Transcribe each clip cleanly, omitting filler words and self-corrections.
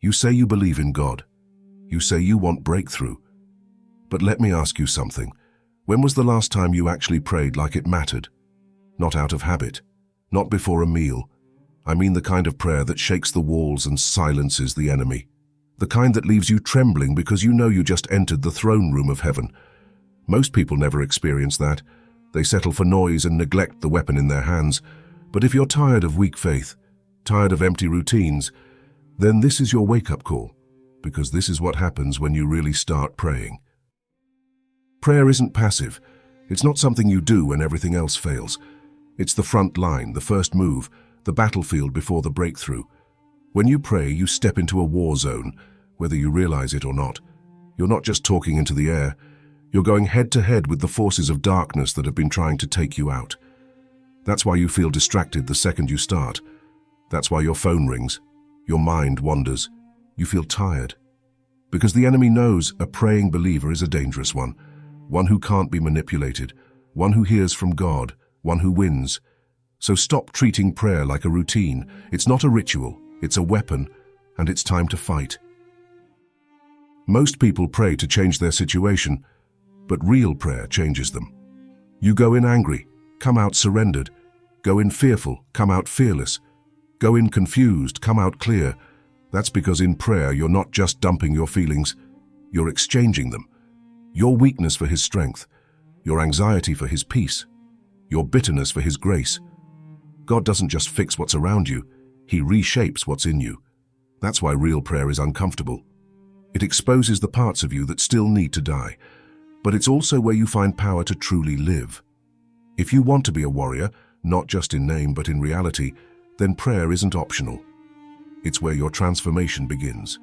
You say you believe in God. You say you want breakthrough. But let me ask you something. When was the last time you actually prayed like it mattered? Not out of habit. Not before a meal. I mean the kind of prayer that shakes the walls and silences the enemy. The kind that leaves you trembling because you know you just entered the throne room of heaven. Most people never experience that. They settle for noise and neglect the weapon in their hands. But if you're tired of weak faith, tired of empty routines, then this is your wake-up call, because this is what happens when you really start praying. Prayer isn't passive. It's not something you do when everything else fails. It's the front line, the first move, the battlefield before the breakthrough. When you pray, you step into a war zone, whether you realize it or not. You're not just talking into the air. You're going head-to-head with the forces of darkness that have been trying to take you out. That's why you feel distracted the second you start. That's why your phone rings. Your mind wanders. You feel tired. Because the enemy knows a praying believer is a dangerous one who can't be manipulated, one who hears from God, one who wins. So stop treating prayer like a routine. It's not a ritual, it's a weapon, and it's time to fight. Most people pray to change their situation, but real prayer changes them. You go in angry, come out surrendered. Go in fearful, come out fearless. Go in confused, come out clear. That's because in prayer you're not just dumping your feelings, you're exchanging them. Your weakness for His strength, your anxiety for His peace, your bitterness for His grace. God doesn't just fix what's around you, He reshapes what's in you. That's why real prayer is uncomfortable. It exposes the parts of you that still need to die, but it's also where you find power to truly live. If you want to be a warrior, not just in name but in reality, then prayer isn't optional. It's where your transformation begins.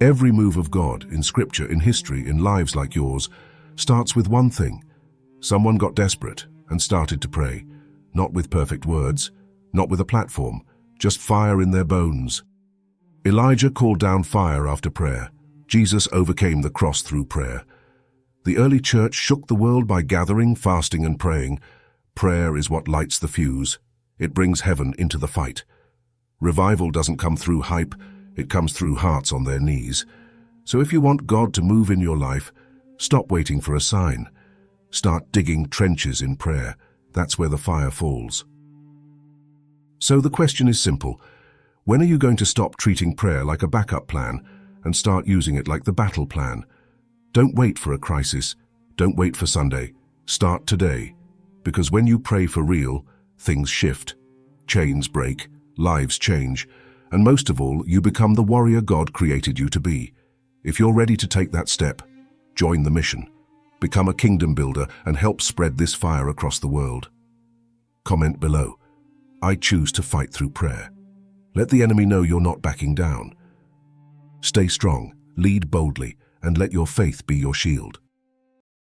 Every move of God, in scripture, in history, in lives like yours, starts with one thing. Someone got desperate and started to pray, not with perfect words, not with a platform, just fire in their bones. Elijah called down fire after prayer. Jesus overcame the cross through prayer. The early church shook the world by gathering, fasting, and praying. Prayer is what lights the fuse. It brings heaven into the fight. Revival doesn't come through hype, it comes through hearts on their knees. So if you want God to move in your life, stop waiting for a sign. Start digging trenches in prayer. That's where the fire falls. So the question is simple. When are you going to stop treating prayer like a backup plan and start using it like the battle plan? Don't wait for a crisis. Don't wait for Sunday. Start today. Because when you pray for real, things shift. Chains break, lives change, and most of all, you become the warrior God created you to be. If you're ready to take that step, join the mission. Become a kingdom builder and help spread this fire across the world. Comment below. I choose to fight through prayer. Let the enemy know you're not backing down. Stay strong, lead boldly, and let your faith be your shield.